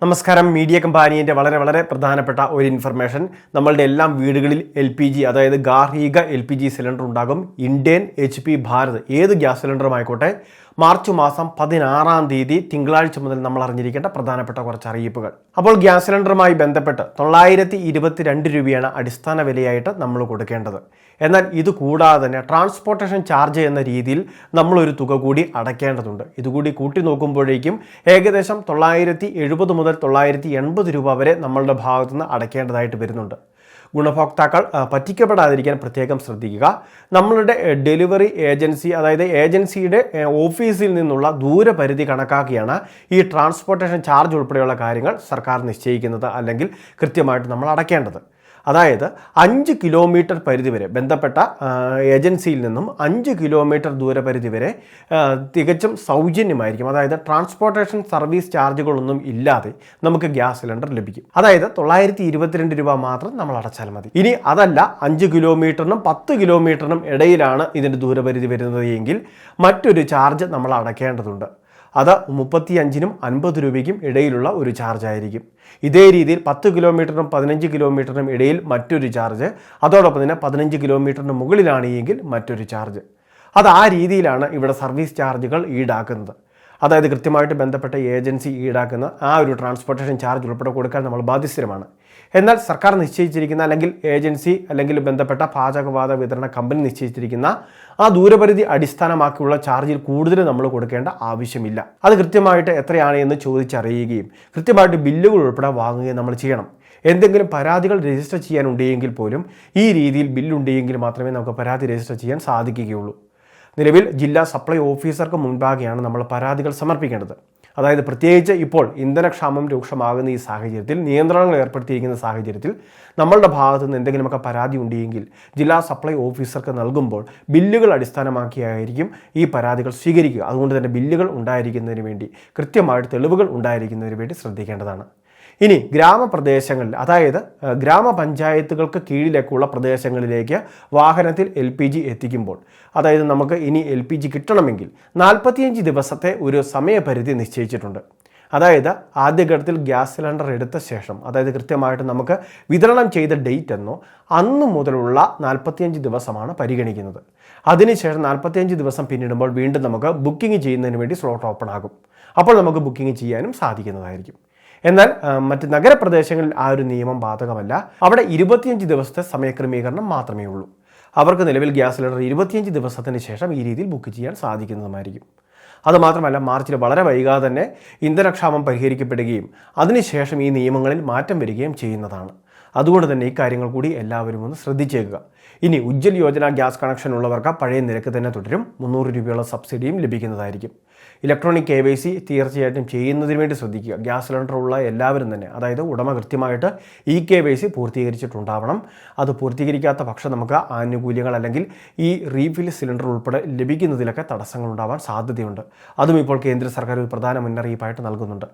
നമസ്കാരം. മീഡിയ കമ്പാനിയുടെ വളരെ പ്രധാനപ്പെട്ട ഒരു ഇൻഫർമേഷൻ. നമ്മളുടെ എല്ലാം വീടുകളിൽ LPG, അതായത് ഗാർഹിക LPG സിലിണ്ടർ ഉണ്ടാകും. ഇന്ത്യൻ, HP, ഭാരത് ഏത് ഗ്യാസ് സിലിണ്ടറും ആയിക്കോട്ടെ, മാർച്ച് മാസം 16-ാം തീയതി തിങ്കളാഴ്ച മുതൽ നമ്മൾ അറിഞ്ഞിരിക്കേണ്ട പ്രധാനപ്പെട്ട കുറച്ച് അറിയിപ്പുകൾ. അപ്പോൾ ഗ്യാസ് സിലിണ്ടറുമായി ബന്ധപ്പെട്ട് 922 രൂപയാണ് അടിസ്ഥാന വിലയായിട്ട് നമ്മൾ കൊടുക്കേണ്ടത്. എന്നാൽ ഇത് കൂടാതെ തന്നെ ട്രാൻസ്പോർട്ടേഷൻ ചാർജ് എന്ന രീതിയിൽ നമ്മളൊരു തുക കൂടി അടയ്ക്കേണ്ടതുണ്ട്. ഇതുകൂടി കൂട്ടി നോക്കുമ്പോഴേക്കും ഏകദേശം 970 മുതൽ 980 രൂപ വരെ നമ്മളുടെ ഭാഗത്തുനിന്ന് അടയ്ക്കേണ്ടതായിട്ട് വരുന്നുണ്ട്. ഗുണഭോക്താക്കൾ പറ്റിക്കപ്പെടാതിരിക്കാൻ പ്രത്യേകം ശ്രദ്ധിക്കുക. നമ്മളുടെ ഡെലിവറി ഏജൻസി, അതായത് ഏജൻസിയുടെ ഓഫീസിൽ നിന്നുള്ള ദൂരപരിധി കണക്കാക്കിയാണ് ഈ ട്രാൻസ്പോർട്ടേഷൻ ചാർജ് ഉൾപ്പെടെയുള്ള കാര്യങ്ങൾ സർക്കാർ നിശ്ചയിക്കുന്നത്, അല്ലെങ്കിൽ കൃത്യമായിട്ട് നമ്മൾ അടയ്ക്കേണ്ടത്. അതായത് 5 കിലോമീറ്റർ പരിധി വരെ ബന്ധപ്പെട്ട ഏജൻസിയിൽ നിന്നും 5 കിലോമീറ്റർ ദൂരപരിധി വരെ തികച്ചും സൗജന്യമായിരിക്കും. അതായത് ട്രാൻസ്പോർട്ടേഷൻ സർവീസ് ചാർജുകളൊന്നും ഇല്ലാതെ നമുക്ക് ഗ്യാസ് സിലിണ്ടർ ലഭിക്കും. അതായത് 922 രൂപ മാത്രം നമ്മൾ അടച്ചാൽ മതി. ഇനി അതല്ല, 5 കിലോമീറ്ററിനും 10 കിലോമീറ്ററിനും ഇടയിലാണ് ഇതിൻ്റെ ദൂരപരിധി വരുന്നത് എങ്കിൽ മറ്റൊരു ചാർജ് നമ്മൾ അടയ്ക്കേണ്ടതുണ്ട്. അത് 35-നും 50 രൂപയ്ക്കും ഇടയിലുള്ള ഒരു ചാർജ് ആയിരിക്കും. ഇതേ രീതിയിൽ 10 കിലോമീറ്ററിനും 15 കിലോമീറ്ററിനും ഇടയിൽ മറ്റൊരു ചാർജ്, അതോടൊപ്പം തന്നെ 15 കിലോമീറ്ററിന് മുകളിലാണ് എങ്കിൽ മറ്റൊരു ചാർജ്. അത് ആ രീതിയിലാണ് ഇവിടെ സർവീസ് ചാർജുകൾ ഈടാക്കുന്നത്. അതായത് കൃത്യമായിട്ട് ബന്ധപ്പെട്ട ഏജൻസി ഈടാക്കുന്ന ആ ഒരു ട്രാൻസ്പോർട്ടേഷൻ ചാർജ് ഉൾപ്പെടെ കൊടുക്കാൻ നമ്മൾ ബാധ്യസ്ഥരമാണ്. എന്നാൽ സർക്കാർ നിശ്ചയിച്ചിരിക്കുന്ന, അല്ലെങ്കിൽ ഏജൻസി അല്ലെങ്കിൽ ബന്ധപ്പെട്ട പാചകവാത വിതരണ കമ്പനി നിശ്ചയിച്ചിരിക്കുന്ന ആ ദൂരപരിധി അടിസ്ഥാനമാക്കിയുള്ള ചാർജിൽ കൂടുതൽ നമ്മൾ കൊടുക്കേണ്ട ആവശ്യമില്ല. അത് കൃത്യമായിട്ട് എത്രയാണ് എന്ന് ചോദിച്ചറിയുകയും കൃത്യമായിട്ട് ബില്ലുകൾ ഉൾപ്പെടെ വാങ്ങുകയും നമ്മൾ ചെയ്യണം. എന്തെങ്കിലും പരാതികൾ രജിസ്റ്റർ ചെയ്യാനുണ്ടെങ്കിൽ പോലും ഈ രീതിയിൽ ബില്ലുണ്ടെങ്കിൽ മാത്രമേ നമുക്ക് പരാതി രജിസ്റ്റർ ചെയ്യാൻ സാധിക്കുകയുള്ളൂ. നിലവിൽ ജില്ലാ സപ്ലൈ ഓഫീസർക്ക് മുൻപാകെയാണ് നമ്മൾ പരാതികൾ സമർപ്പിക്കേണ്ടത്. അതായത് പ്രത്യേകിച്ച് ഇപ്പോൾ ഇന്ധനക്ഷാമം രൂക്ഷമാകുന്ന ഈ സാഹചര്യത്തിൽ, നിയന്ത്രണങ്ങൾ ഏർപ്പെടുത്തിയിരിക്കുന്ന സാഹചര്യത്തിൽ നമ്മളുടെ ഭാഗത്തു നിന്ന് എന്തെങ്കിലുമൊക്കെ പരാതി ഉണ്ടെങ്കിൽ ജില്ലാ സപ്ലൈ ഓഫീസർക്ക് നൽകുമ്പോൾ ബില്ലുകൾ അടിസ്ഥാനമാക്കിയായിരിക്കും ഈ പരാതികൾ സ്വീകരിക്കുക. അതുകൊണ്ട് തന്നെ ബില്ലുകൾ ഉണ്ടായിരിക്കുന്നതിന് വേണ്ടി, കൃത്യമായിട്ട് തെളിവുകൾ ഉണ്ടായിരിക്കുന്നതിന് വേണ്ടി ശ്രദ്ധിക്കേണ്ടതാണ്. ഇനി ഗ്രാമപ്രദേശങ്ങളിൽ, അതായത് ഗ്രാമപഞ്ചായത്തുകൾക്ക് കീഴിലേക്കുള്ള പ്രദേശങ്ങളിലേക്ക് വാഹനത്തിൽ LPG എത്തിക്കുമ്പോൾ, അതായത് നമുക്ക് ഇനി LPG കിട്ടണമെങ്കിൽ 45 ദിവസത്തെ ഒരു സമയപരിധി നിശ്ചയിച്ചിട്ടുണ്ട്. അതായത് ആദ്യഘട്ടത്തിൽ ഗ്യാസ് സിലിണ്ടർ എടുത്ത ശേഷം, അതായത് കൃത്യമായിട്ട് നമുക്ക് വിതരണം ചെയ്ത ഡേറ്റ് എന്നോ അന്ന് മുതലുള്ള 45 ദിവസമാണ് പരിഗണിക്കുന്നത്. അതിനുശേഷം 45 ദിവസം പിന്നിടുമ്പോൾ വീണ്ടും നമുക്ക് ബുക്കിംഗ് ചെയ്യുന്നതിന് വേണ്ടി സ്ലോട്ട് ഓപ്പൺ ആകും. അപ്പോൾ നമുക്ക് ബുക്കിംഗ് ചെയ്യാനും സാധിക്കുന്നതായിരിക്കും. എന്നാൽ മറ്റ് നഗരപ്രദേശങ്ങളിൽ ആ ഒരു നിയമം ബാധകമല്ല. അവിടെ 25 ദിവസത്തെ സമയക്രമീകരണം മാത്രമേ ഉള്ളൂ. അവർക്ക് നിലവിൽ ഗ്യാസ് സിലിണ്ടർ 25 ദിവസത്തിന് ശേഷം ഈ രീതിയിൽ ബുക്ക് ചെയ്യാൻ സാധിക്കുന്നതുമായിരിക്കും. അതുമാത്രമല്ല, മാർച്ചിൽ വളരെ വൈകാതെ തന്നെ ഇന്ധനക്ഷാമം പരിഹരിക്കപ്പെടുകയും അതിനുശേഷം ഈ നിയമങ്ങളിൽ മാറ്റം വരികയും ചെയ്യുന്നതാണ്. അതുകൊണ്ട് തന്നെ ഈ കാര്യങ്ങൾ കൂടി എല്ലാവരും ഒന്ന് ശ്രദ്ധിച്ചേക്കുക. ഇനി ഉജ്ജ്വൽ യോജന ഗ്യാസ് കണക്ഷൻ ഉള്ളവർക്ക് പഴയ നിരക്ക് തന്നെ തുടരും. 300 രൂപയുള്ള സബ്സിഡിയും ലഭിക്കുന്നതായിരിക്കും. ഇലക്ട്രോണിക് KYC തീർച്ചയായിട്ടും ചെയ്യുന്നതിന് വേണ്ടി ശ്രദ്ധിക്കുക. ഗ്യാസ് സിലിണ്ടർ ഉള്ള എല്ലാവരും തന്നെ, അതായത് ഉടമ കൃത്യമായിട്ട് KYC പൂർത്തീകരിച്ചിട്ടുണ്ടാവണം. അത് പൂർത്തീകരിക്കാത്ത പക്ഷം നമുക്ക് ആനുകൂല്യങ്ങൾ അല്ലെങ്കിൽ ഈ റീഫിൽ സിലിണ്ടർ ഉൾപ്പെടെ ലഭിക്കുന്നതിലൊക്കെ തടസ്സങ്ങൾ ഉണ്ടാവാൻ സാധ്യതയുണ്ട്. അതും ഇപ്പോൾ കേന്ദ്ര സർക്കാർ ഒരു പ്രധാന മുന്നറിയിപ്പായിട്ട് നൽകുന്നുണ്ട്.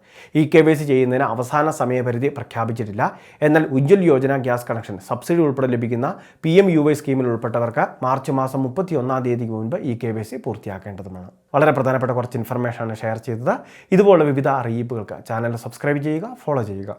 KYC ചെയ്യുന്നതിന് അവസാന സമയപരിധി പ്രഖ്യാപിച്ചിട്ടില്ല. എന്നാൽ Ujjwal Yojana gas connection subsidy ഉൾപ്പെടെ ലഭിക്കുന്ന PMUY സ്കീമിൽ ഉൾപ്പെട്ടവർക്ക് മാർച്ച് മാസം 31-ാം തീയതിക്ക് മുൻപ് KYC പൂർത്തിയാക്കേണ്ടതുമാണ്. വളരെ പ്രധാനപ്പെട്ട കുറച്ച് ഇൻഫർമേഷനാണ് ഷെയർ ചെയ്തത്. ഇതുപോലുള്ള വിവിധ അറിയിപ്പുകൾക്ക് ചാനൽ സബ്സ്ക്രൈബ് ചെയ്യുക, ഫോളോ ചെയ്യുക.